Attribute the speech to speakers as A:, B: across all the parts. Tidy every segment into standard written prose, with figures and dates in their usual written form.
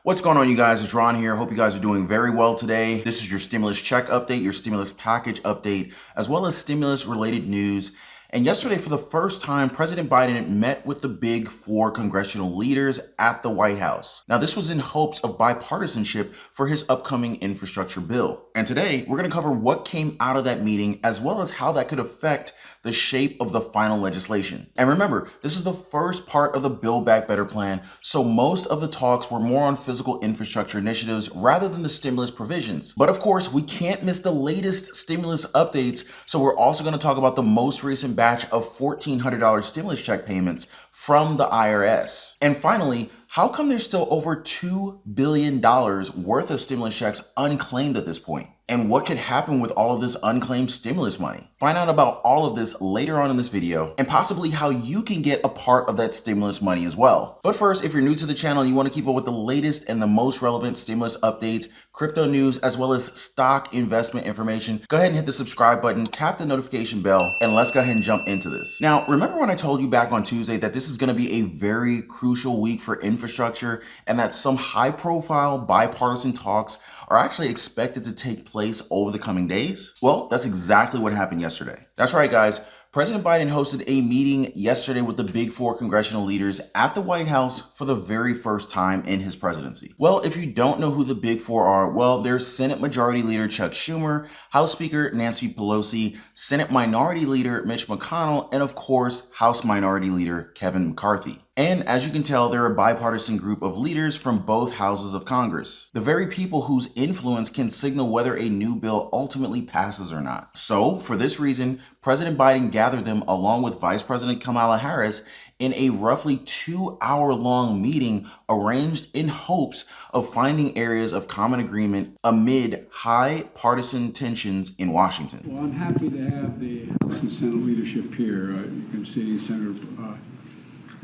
A: What's going on, you guys? It's Ron here. Hope you guys are doing very well today. This is your stimulus check update, your stimulus package update, as well as stimulus related news. And yesterday, for the first time, President Biden met with the big four congressional leaders at the White House. Now, this was in hopes of bipartisanship for his upcoming infrastructure bill. And today, we're going to cover what came out of that meeting, as well as how that could affect the shape of the final legislation. And remember, this is the first part of the Build Back Better plan, so most of the talks were more on physical infrastructure initiatives rather than the stimulus provisions. But of course, we can't miss the latest stimulus updates, so we're also going to talk about the most recent batch of $1,400 stimulus check payments from the IRS. And finally, how come there's still over $2 billion worth of stimulus checks unclaimed at this point? And what could happen with all of this unclaimed stimulus money? Find out about all of this later on in this video, and possibly how you can get a part of that stimulus money as well. But first, if you're new to the channel and you want to keep up with the latest and the most relevant stimulus updates, crypto news, as well as stock investment information, go ahead and hit the subscribe button, tap the notification bell, and let's go ahead and jump into this. Now, remember when I told you back on Tuesday that this is going to be a very crucial week for infrastructure, and that some high-profile bipartisan talks are actually expected to take place over the coming days? Well, that's exactly what happened yesterday. That's right, guys. President Biden hosted a meeting yesterday with the big four congressional leaders at the White House for the very first time in his presidency. Well, if you don't know who the big four are, well, there's Senate Majority Leader Chuck Schumer, House Speaker Nancy Pelosi, Senate Minority Leader Mitch McConnell, and of course, House Minority Leader Kevin McCarthy. And as you can tell, they're a bipartisan group of leaders from both houses of Congress, the very people whose influence can signal whether a new bill ultimately passes or not. So, for this reason, President Biden gathered them along with Vice President Kamala Harris in a roughly 2-hour-long meeting arranged in hopes of finding areas of common agreement amid high partisan tensions in Washington.
B: Well, I'm happy to have the House and Senate leadership here. You can see Senator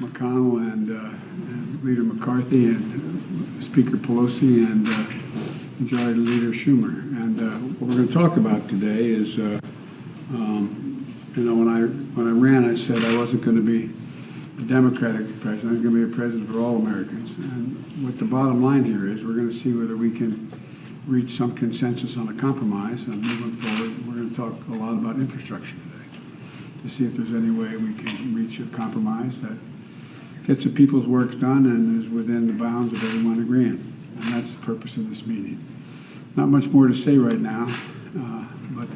B: McConnell and Leader McCarthy and Speaker Pelosi and Majority Leader Schumer. And what we're going to talk about today is, when I ran, I said I wasn't going to be a Democratic president. I was going to be a president for all Americans. And what the bottom line here is, we're going to see whether we can reach some consensus on a compromise. And moving forward, we're going to talk a lot about infrastructure today to see if there's any way we can reach a compromise that gets the people's work done and is within the bounds of everyone agreeing. And that's the purpose of this meeting. Not much more to say right now, but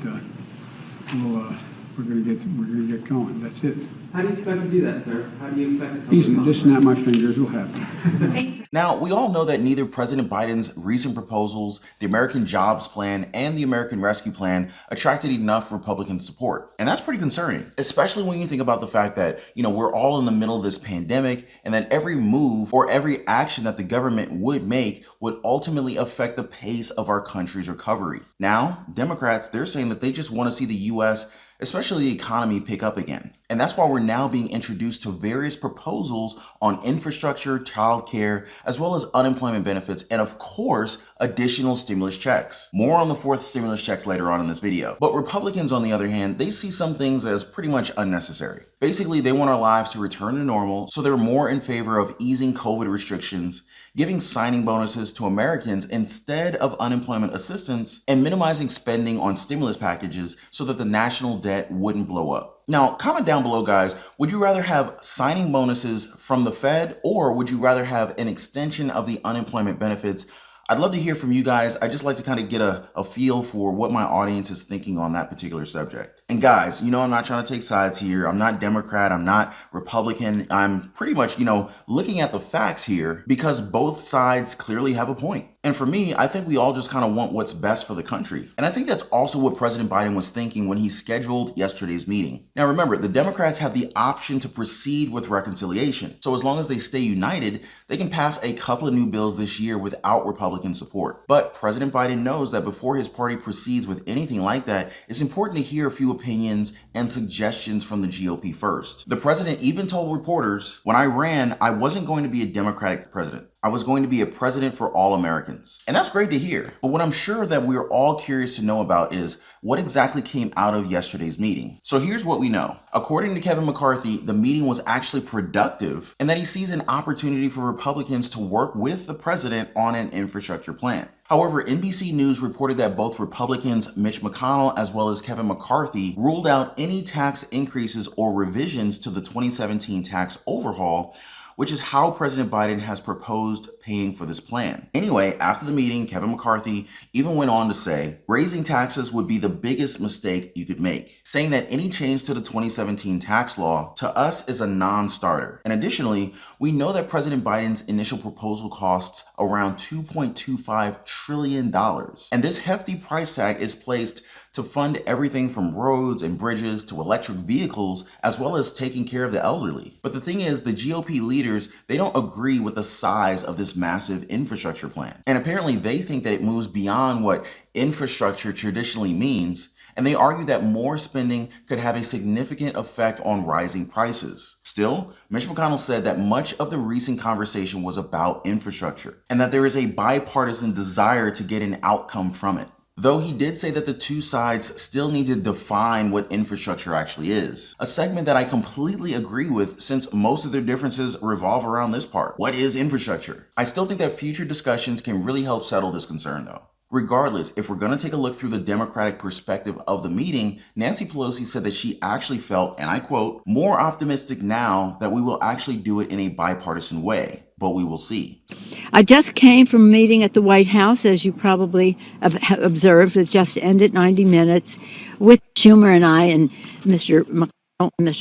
B: we're going to get going. That's it.
C: How do you expect to do that, sir? How do you expect to come
B: Easy. Just snap my fingers. It'll happen.
A: Now, we all know that neither President Biden's recent proposals, the American Jobs Plan, and the American Rescue Plan attracted enough Republican support. And that's pretty concerning, especially when you think about the fact that, we're all in the middle of this pandemic, and that every move or every action that the government would make would ultimately affect the pace of our country's recovery. Now, Democrats, they're saying that they just want to see the U.S., especially the economy, pick up again. And that's why we're now being introduced to various proposals on infrastructure, childcare, as well as unemployment benefits, and of course, additional stimulus checks. More on the fourth stimulus checks later on in this video. But Republicans, on the other hand, they see some things as pretty much unnecessary. Basically, they want our lives to return to normal, so they're more in favor of easing COVID restrictions, giving signing bonuses to Americans instead of unemployment assistance, and minimizing spending on stimulus packages so that the national debt wouldn't blow up. Now, comment down below, guys, would you rather have signing bonuses from the Fed, or would you rather have an extension of the unemployment benefits? I'd love to hear from you guys. I just like to kind of get a feel for what my audience is thinking on that particular subject. And guys, I'm not trying to take sides here. I'm not Democrat. I'm not Republican. I'm pretty much, looking at the facts here because both sides clearly have a point. And for me, I think we all just kind of want what's best for the country. And I think that's also what President Biden was thinking when he scheduled yesterday's meeting. Now, remember, the Democrats have the option to proceed with reconciliation. So as long as they stay united, they can pass a couple of new bills this year without Republican support. But President Biden knows that before his party proceeds with anything like that, it's important to hear a few opinions and suggestions from the GOP first. The president even told reporters, "When I ran, I wasn't going to be a Democratic president. I was going to be a president for all Americans. And that's great to hear. But what I'm sure that we're all curious to know about is what exactly came out of yesterday's meeting. So here's what we know. According to Kevin McCarthy, the meeting was actually productive and that he sees an opportunity for Republicans to work with the president on an infrastructure plan. However, NBC News reported that both Republicans Mitch McConnell as well as Kevin McCarthy ruled out any tax increases or revisions to the 2017 tax overhaul, which is how President Biden has proposed paying for this plan. Anyway, after the meeting, Kevin McCarthy even went on to say, raising taxes would be the biggest mistake you could make, saying that any change to the 2017 tax law to us is a non-starter. And additionally, we know that President Biden's initial proposal costs around $2.25 trillion. And this hefty price tag is placed to fund everything from roads and bridges to electric vehicles, as well as taking care of the elderly. But the thing is, the GOP leaders, they don't agree with the size of this massive infrastructure plan. And apparently they think that it moves beyond what infrastructure traditionally means, and they argue that more spending could have a significant effect on rising prices. Still, Mitch McConnell said that much of the recent conversation was about infrastructure, and that there is a bipartisan desire to get an outcome from it. Though he did say that the two sides still need to define what infrastructure actually is. A segment that I completely agree with, since most of their differences revolve around this part. What is infrastructure? I still think that future discussions can really help settle this concern though. Regardless, if we're going to take a look through the Democratic perspective of the meeting, Nancy Pelosi said that she actually felt, and I quote, more optimistic now that we will actually do it in a bipartisan way, but we will see.
D: I just came from a meeting at the White House, as you probably have observed. It just ended 90 minutes with Schumer and I and Mr.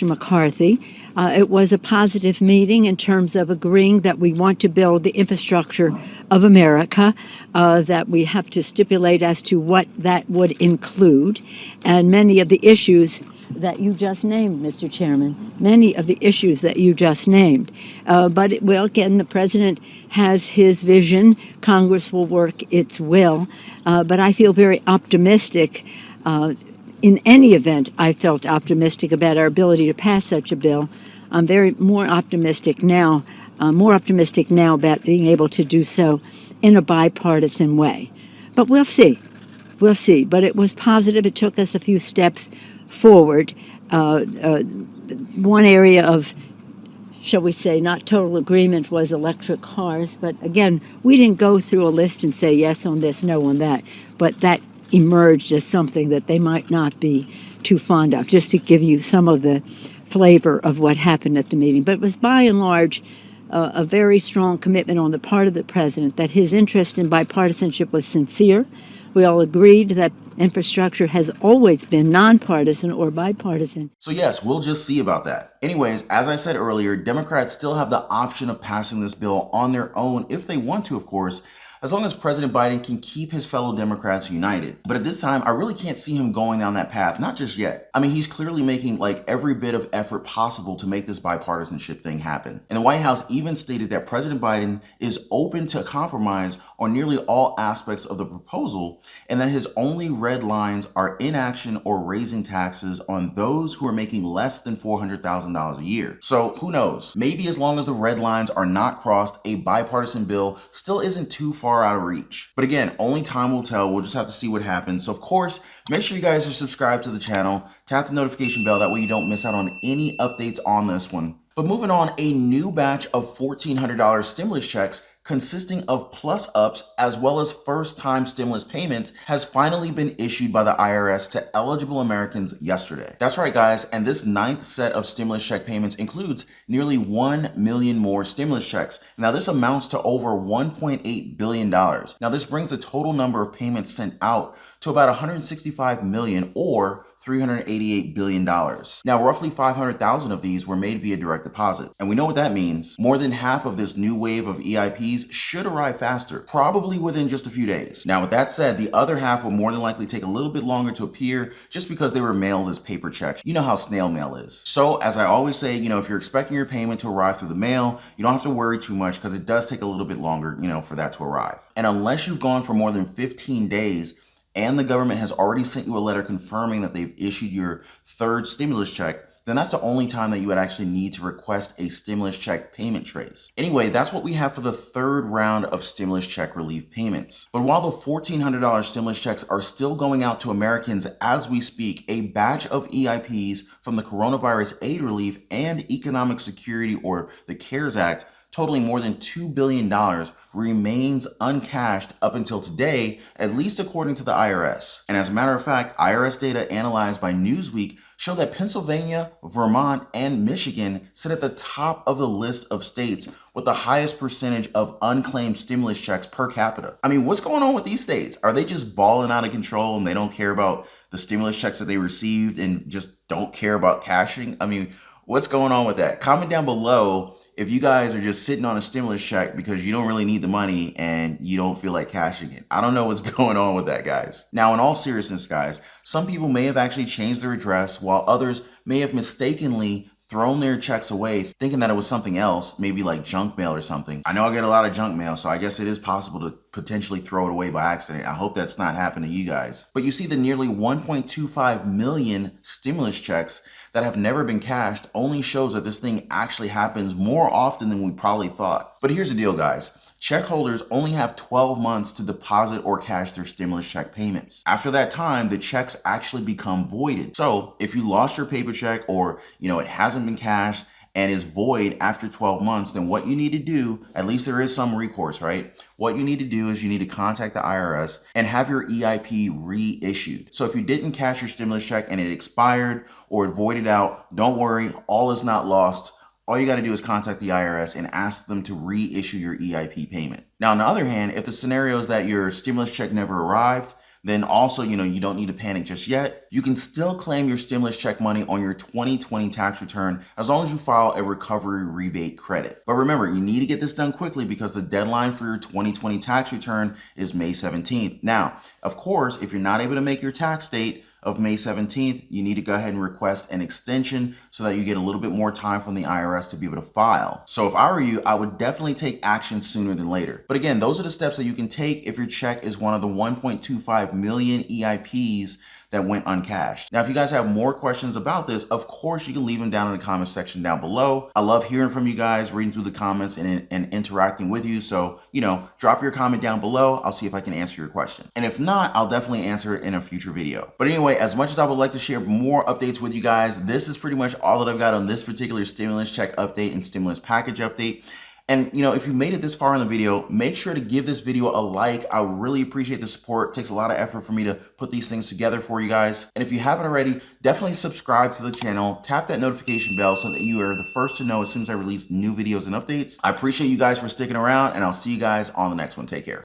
D: McCarthy. It was a positive meeting in terms of agreeing that we want to build the infrastructure of America, that we have to stipulate as to what that would include, and many of the issues that you just named, Mr. Chairman, many of the issues that you just named. Well, again, the president has his vision. Congress will work its will. But I feel very optimistic. In any event, I felt optimistic about our ability to pass such a bill. I'm more optimistic now about being able to do so in a bipartisan way. But we'll see. We'll see. But it was positive. It took us a few steps forward. One area of, shall we say, not total agreement was electric cars. But again, we didn't go through a list and say yes on this, no on that. But that emerged as something that they might not be too fond of, just to give you some of the flavor of what happened at the meeting. But it was by and large a very strong commitment on the part of the president that his interest in bipartisanship was sincere. We all agreed that infrastructure has always been nonpartisan or bipartisan.
A: So yes, we'll just see about that. Anyways, as I said earlier, Democrats still have the option of passing this bill on their own if they want to, of course, as long as President Biden can keep his fellow Democrats united. But at this time, I really can't see him going down that path, not just yet. I mean, he's clearly making every bit of effort possible to make this bipartisanship thing happen. And the White House even stated that President Biden is open to compromise on nearly all aspects of the proposal, and that his only red lines are inaction or raising taxes on those who are making less than $400,000 a year. So who knows? Maybe as long as the red lines are not crossed, a bipartisan bill still isn't too far out of reach. But again, only time will tell. We'll just have to see what happens. So of course, make sure you guys are subscribed to the channel, tap the notification bell, that way you don't miss out on any updates on this one. But moving on, a new batch of $1,400 stimulus checks consisting of plus-ups as well as first-time stimulus payments has finally been issued by the IRS to eligible Americans yesterday. That's right, guys, and this 9th set of stimulus check payments includes nearly 1 million more stimulus checks. Now, this amounts to over $1.8 billion. Now, this brings the total number of payments sent out to about 165 million, or $388 billion. Now, roughly 500,000 of these were made via direct deposit. And we know what that means. More than half of this new wave of EIPs should arrive faster, probably within just a few days. Now, with that said, the other half will more than likely take a little bit longer to appear just because they were mailed as paper checks. You know how snail mail is. So, as I always say, if you're expecting your payment to arrive through the mail, you don't have to worry too much because it does take a little bit longer, for that to arrive. And unless you've gone for more than 15 days, and the government has already sent you a letter confirming that they've issued your third stimulus check, then that's the only time that you would actually need to request a stimulus check payment trace. Anyway, that's what we have for the third round of stimulus check relief payments. But while the $1,400 stimulus checks are still going out to Americans as we speak, a batch of EIPs from the Coronavirus Aid Relief and Economic Security, or the CARES Act, totaling more than $2 billion, remains uncashed up until today, at least according to the IRS. And as a matter of fact, IRS data analyzed by Newsweek show that Pennsylvania, Vermont, and Michigan sit at the top of the list of states with the highest percentage of unclaimed stimulus checks per capita. I mean, what's going on with these states? Are they just balling out of control and they don't care about the stimulus checks that they received and just don't care about cashing? I mean, what's going on with that? Comment down below if you guys are just sitting on a stimulus check because you don't really need the money and you don't feel like cashing it. I don't know what's going on with that, guys. Now, in all seriousness, guys, some people may have actually changed their address while others may have mistakenly thrown their checks away thinking that it was something else, maybe like junk mail or something. I know I get a lot of junk mail, so I guess it is possible to potentially throw it away by accident. I hope that's not happening to you guys. But you see the nearly 1.25 million stimulus checks that have never been cashed only shows that this thing actually happens more often than we probably thought. But here's the deal, guys. Check holders only have 12 months to deposit or cash their stimulus check payments. After that time, the checks actually become voided. So if you lost your paper check or, it hasn't been cashed and is void after 12 months, then what you need to do, at least there is some recourse, right? What you need to do is you need to contact the IRS and have your EIP reissued. So if you didn't cash your stimulus check and it expired or it voided out, don't worry, all is not lost. All you got to do is contact the IRS and ask them to reissue your EIP payment. Now, on the other hand, if the scenario is that your stimulus check never arrived, then also, you don't need to panic just yet. You can still claim your stimulus check money on your 2020 tax return as long as you file a recovery rebate credit. But remember, you need to get this done quickly because the deadline for your 2020 tax return is May 17th. Now, of course, if you're not able to make your tax date of May 17th, you need to go ahead and request an extension so that you get a little bit more time from the IRS to be able to file. So if I were you, I would definitely take action sooner than later. But again, those are the steps that you can take if your check is one of the 1.25 million EIPs that went uncashed. Now, if you guys have more questions about this, of course, you can leave them down in the comment section down below. I love hearing from you guys, reading through the comments and interacting with you. So, drop your comment down below. I'll see if I can answer your question. And if not, I'll definitely answer it in a future video. But anyway, as much as I would like to share more updates with you guys, this is pretty much all that I've got on this particular stimulus check update and stimulus package update. And if you made it this far in the video, make sure to give this video a like. I really appreciate the support. It takes a lot of effort for me to put these things together for you guys. And if you haven't already, definitely subscribe to the channel, tap that notification bell so that you are the first to know as soon as I release new videos and updates. I appreciate you guys for sticking around, and I'll see you guys on the next one. Take care.